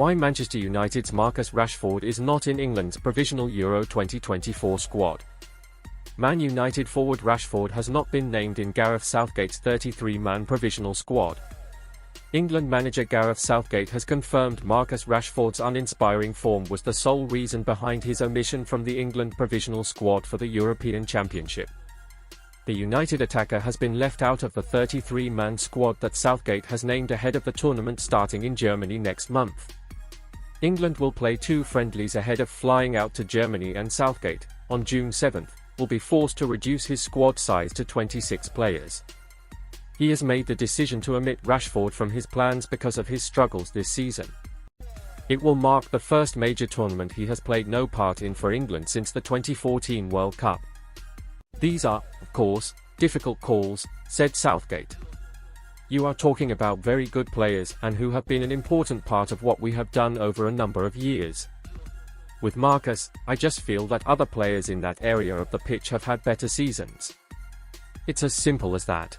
Why Manchester United's Marcus Rashford is not in England's provisional Euro 2024 squad. Man United forward Rashford has not been named in Gareth Southgate's 33-man provisional squad. England manager Gareth Southgate has confirmed Marcus Rashford's uninspiring form was the sole reason behind his omission from the England provisional squad for the European Championship. The United attacker has been left out of the 33-man squad that Southgate has named ahead of the tournament starting in Germany next month. England will play 2 friendlies ahead of flying out to Germany, and Southgate, on June 7, will be forced to reduce his squad size to 26 players. He has made the decision to omit Rashford from his plans because of his struggles this season. It will mark the first major tournament he has played no part in for England since the 2014 World Cup. These are, of course, difficult calls, said Southgate. You are talking about very good players and who have been an important part of what we have done over a number of years. With Marcus, I just feel that other players in that area of the pitch have had better seasons. It's as simple as that.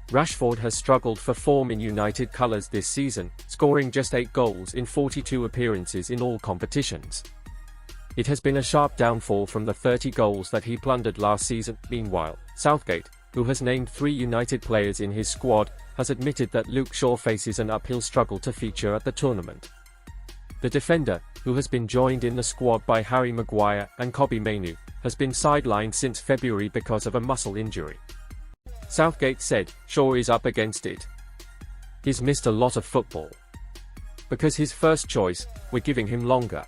Rashford has struggled for form in United colours this season, scoring just 8 goals in 42 appearances in all competitions. It has been a sharp downfall from the 30 goals that he plundered last season. Meanwhile, Southgate, who has named 3 United players in his squad, has admitted that Luke Shaw faces an uphill struggle to feature at the tournament. The defender, who has been joined in the squad by Harry Maguire and Kobbie Mainoo, has been sidelined since February because of a muscle injury. Southgate said, "Shaw is up against it. He's missed a lot of football. Because his first choice, we're giving him longer.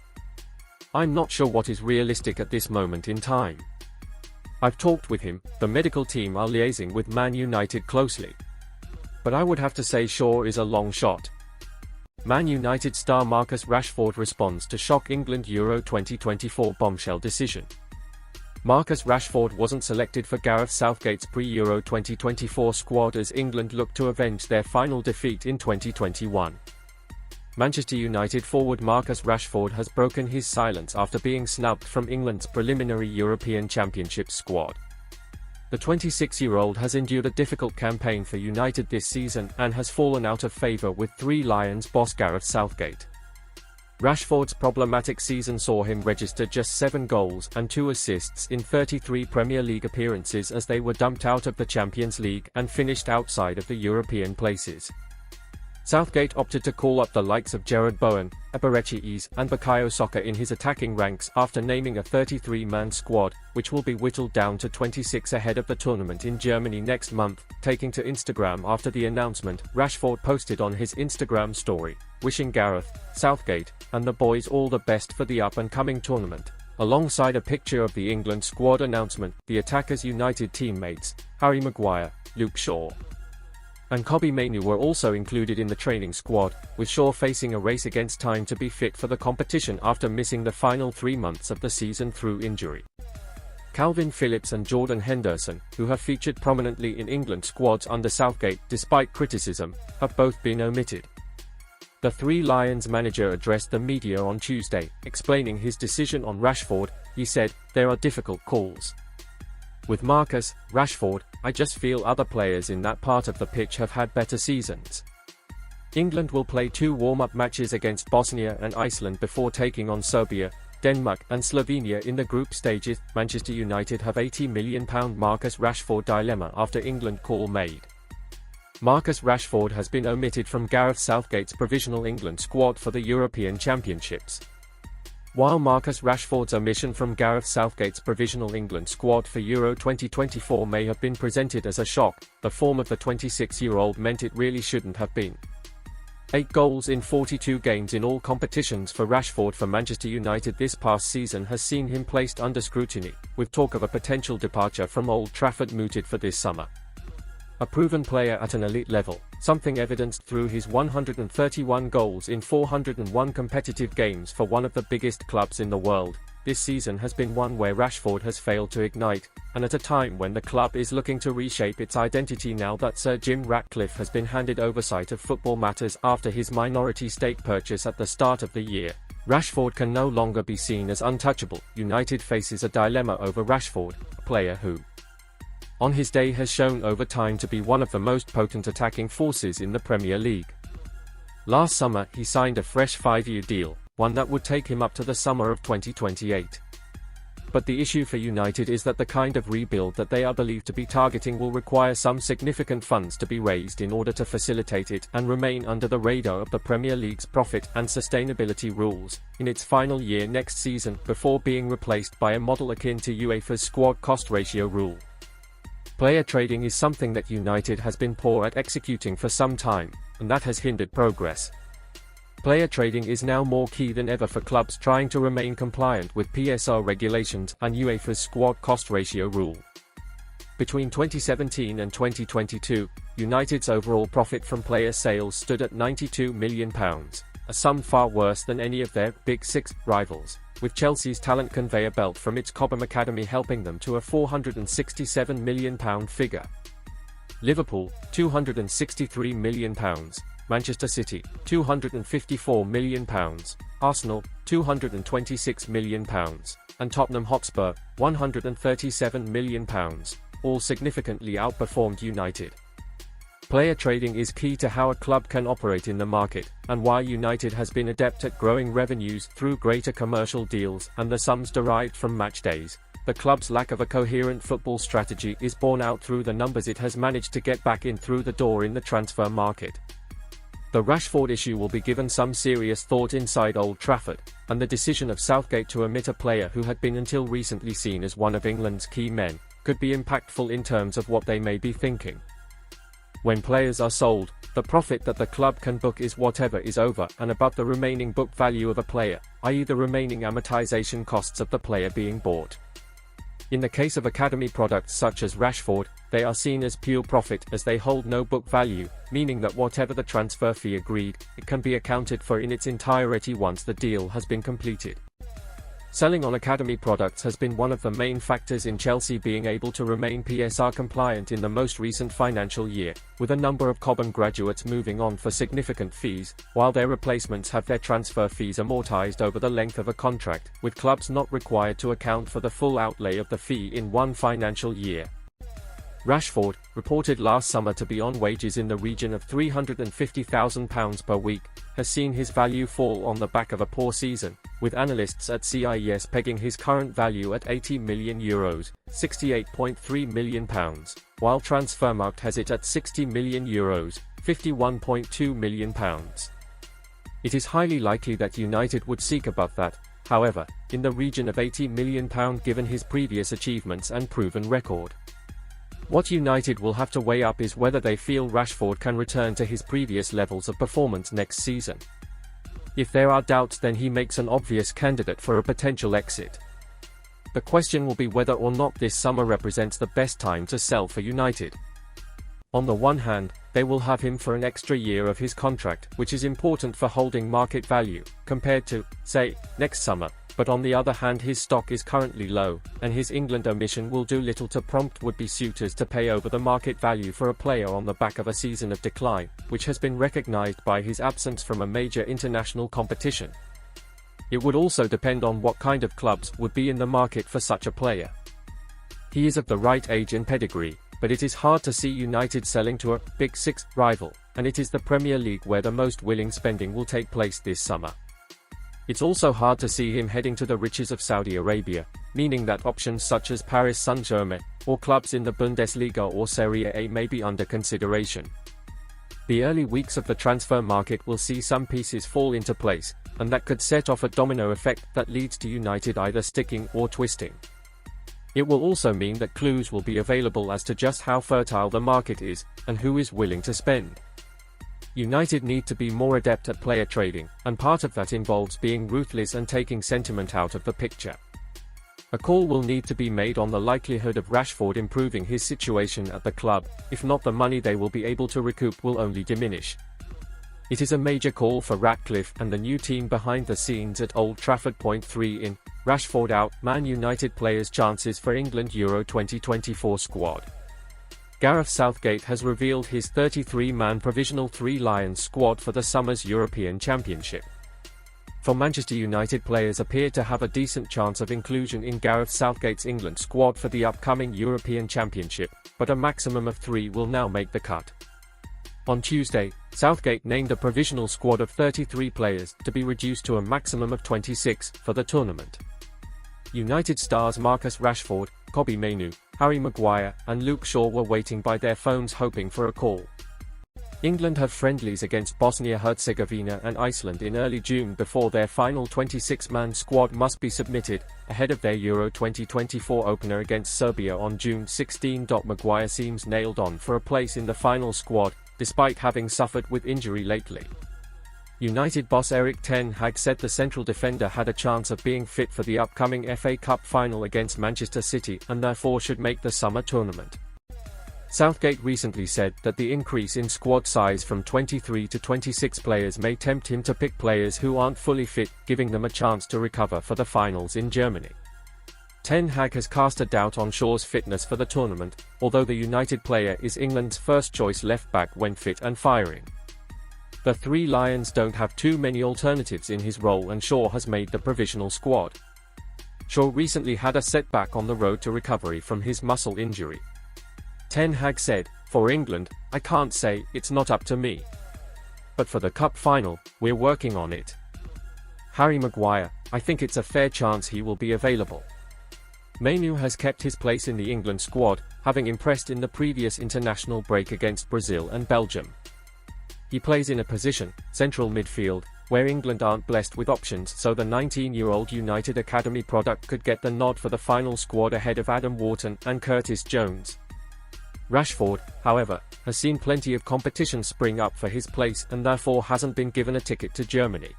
I'm not sure what is realistic at this moment in time. I've talked with him, the medical team are liaising with Man United closely. But I would have to say Shaw is a long shot." Man United star Marcus Rashford responds to shock England Euro 2024 bombshell decision. Marcus Rashford wasn't selected for Gareth Southgate's pre-Euro 2024 squad as England looked to avenge their final defeat in 2021. Manchester United forward Marcus Rashford has broken his silence after being snubbed from England's preliminary European Championship squad. The 26-year-old has endured a difficult campaign for United this season and has fallen out of favour with Three Lions boss Gareth Southgate. Rashford's problematic season saw him register just 7 goals and 2 assists in 33 Premier League appearances as they were dumped out of the Champions League and finished outside of the European places. Southgate opted to call up the likes of Jarrod Bowen, Eberechi and Bukayo Saka in his attacking ranks after naming a 33-man squad, which will be whittled down to 26 ahead of the tournament in Germany next month. Taking to Instagram after the announcement, Rashford posted on his Instagram story, wishing Gareth, Southgate, and the boys all the best for the up-and-coming tournament, alongside a picture of the England squad announcement. The attacker's United teammates, Harry Maguire, Luke Shaw, and Kobbie Mainoo were also included in the training squad, with Shaw facing a race against time to be fit for the competition after missing the final 3 months of the season through injury. Calvin Phillips and Jordan Henderson, who have featured prominently in England squads under Southgate despite criticism, have both been omitted. The Three Lions manager addressed the media on Tuesday, explaining his decision on Rashford. He said, "There are difficult calls. With Marcus Rashford, I just feel other players in that part of the pitch have had better seasons." England will play 2 warm-up matches against Bosnia and Iceland before taking on Serbia, Denmark and Slovenia in the group stages. Manchester United have £80 million Marcus Rashford dilemma after England call made. Marcus Rashford has been omitted from Gareth Southgate's provisional England squad for the European Championships. While Marcus Rashford's omission from Gareth Southgate's provisional England squad for Euro 2024 may have been presented as a shock, the form of the 26-year-old meant it really shouldn't have been. 8 goals in 42 games in all competitions for Rashford for Manchester United this past season has seen him placed under scrutiny, with talk of a potential departure from Old Trafford mooted for this summer. A proven player at an elite level, something evidenced through his 131 goals in 401 competitive games for one of the biggest clubs in the world, this season has been one where Rashford has failed to ignite, and at a time when the club is looking to reshape its identity now that Sir Jim Ratcliffe has been handed oversight of football matters after his minority stake purchase at the start of the year. Rashford can no longer be seen as untouchable. United faces a dilemma over Rashford, a player who, on his day, has shown over time to be one of the most potent attacking forces in the Premier League. Last summer he signed a fresh 5-year deal, one that would take him up to the summer of 2028. But the issue for United is that the kind of rebuild that they are believed to be targeting will require some significant funds to be raised in order to facilitate it and remain under the radar of the Premier League's profit and sustainability rules in its final year next season, before being replaced by a model akin to UEFA's squad cost ratio rule. Player trading is something that United has been poor at executing for some time, and that has hindered progress. Player trading is now more key than ever for clubs trying to remain compliant with PSR regulations and UEFA's squad cost ratio rule. Between 2017 and 2022, United's overall profit from player sales stood at £92 million, a sum far worse than any of their Big Six rivals, with Chelsea's talent conveyor belt from its Cobham Academy helping them to a £467 million figure. Liverpool, £263 million. Manchester City, £254 million, Arsenal, £226 million, and Tottenham Hotspur, £137 million, all significantly outperformed United. Player trading is key to how a club can operate in the market, and why United has been adept at growing revenues through greater commercial deals and the sums derived from match days. The club's lack of a coherent football strategy is borne out through the numbers it has managed to get back in through the door in the transfer market. The Rashford issue will be given some serious thought inside Old Trafford, and the decision of Southgate to omit a player who had been until recently seen as one of England's key men could be impactful in terms of what they may be thinking. When players are sold, the profit that the club can book is whatever is over and above the remaining book value of a player, i.e. the remaining amortization costs of the player being bought. In the case of academy products such as Rashford, they are seen as pure profit as they hold no book value, meaning that whatever the transfer fee agreed, it can be accounted for in its entirety once the deal has been completed. Selling on academy products has been one of the main factors in Chelsea being able to remain PSR compliant in the most recent financial year, with a number of Cobham graduates moving on for significant fees, while their replacements have their transfer fees amortized over the length of a contract, with clubs not required to account for the full outlay of the fee in one financial year. Rashford, reported last summer to be on wages in the region of £350,000 per week, has seen his value fall on the back of a poor season, with analysts at CIS pegging his current value at €80 million, £68.3 million, while Transfermarkt has it at €60 million, £51.2 million. It is highly likely that United would seek above that, however, in the region of £80 million given his previous achievements and proven record. What United will have to weigh up is whether they feel Rashford can return to his previous levels of performance next season. If there are doubts, then he makes an obvious candidate for a potential exit. The question will be whether or not this summer represents the best time to sell for United. On the one hand, they will have him for an extra year of his contract, which is important for holding market value, compared to, say, next summer. But on the other hand, his stock is currently low, and his England omission will do little to prompt would-be suitors to pay over the market value for a player on the back of a season of decline, which has been recognised by his absence from a major international competition. It would also depend on what kind of clubs would be in the market for such a player. He is of the right age and pedigree, but it is hard to see United selling to a Big Six rival, and it is the Premier League where the most willing spending will take place this summer. It's also hard to see him heading to the riches of Saudi Arabia, meaning that options such as Paris Saint-Germain, or clubs in the Bundesliga or Serie A may be under consideration. The early weeks of the transfer market will see some pieces fall into place, and that could set off a domino effect that leads to United either sticking or twisting. It will also mean that clues will be available as to just how fertile the market is, and who is willing to spend. United need to be more adept at player trading, and part of that involves being ruthless and taking sentiment out of the picture. A call will need to be made on the likelihood of Rashford improving his situation at the club. If not, the money they will be able to recoup will only diminish. It is a major call for Ratcliffe and the new team behind the scenes at Old Trafford. Point 3 in, Rashford out, Man United players' chances for England Euro 2024 squad. Gareth Southgate has revealed his 33-man provisional Three Lions squad for the summer's European Championship. For Manchester United, players appear to have a decent chance of inclusion in Gareth Southgate's England squad for the upcoming European Championship, but a maximum of 3 will now make the cut. On Tuesday, Southgate named a provisional squad of 33 players, to be reduced to a maximum of 26, for the tournament. United stars Marcus Rashford, Kobbie Mainoo, Harry Maguire, and Luke Shaw were waiting by their phones hoping for a call. England have friendlies against Bosnia-Herzegovina and Iceland in early June before their final 26-man squad must be submitted, ahead of their Euro 2024 opener against Serbia on June 16. Maguire seems nailed on for a place in the final squad, despite having suffered with injury lately. United boss Erik ten Hag said the central defender had a chance of being fit for the upcoming FA Cup final against Manchester City and therefore should make the summer tournament. Southgate recently said that the increase in squad size from 23 to 26 players may tempt him to pick players who aren't fully fit, giving them a chance to recover for the finals in Germany. Ten Hag has cast a doubt on Shaw's fitness for the tournament, although the United player is England's first-choice left-back when fit and firing. The Three Lions don't have too many alternatives in his role and Shaw has made the provisional squad. Shaw recently had a setback on the road to recovery from his muscle injury. Ten Hag said, "For England, I can't say, it's not up to me. But for the cup final, we're working on it." Harry Maguire, "I think it's a fair chance he will be available." Mainoo has kept his place in the England squad, having impressed in the previous international break against Brazil and Belgium. He plays in a position, central midfield, where England aren't blessed with options, so the 19-year-old United Academy product could get the nod for the final squad ahead of Adam Wharton and Curtis Jones. Rashford, however, has seen plenty of competition spring up for his place and therefore hasn't been given a ticket to Germany.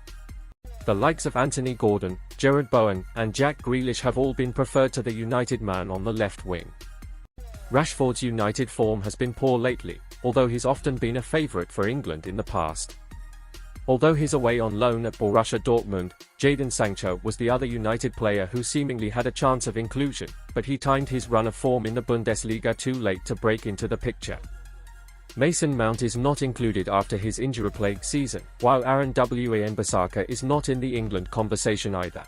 The likes of Anthony Gordon, Gerard Bowen, and Jack Grealish have all been preferred to the United man on the left wing. Rashford's United form has been poor lately, although he's often been a favourite for England in the past. Although he's away on loan at Borussia Dortmund, Jadon Sancho was the other United player who seemingly had a chance of inclusion, but he timed his run of form in the Bundesliga too late to break into the picture. Mason Mount is not included after his injury-plagued season, while Aaron Wan-Bissaka is not in the England conversation either.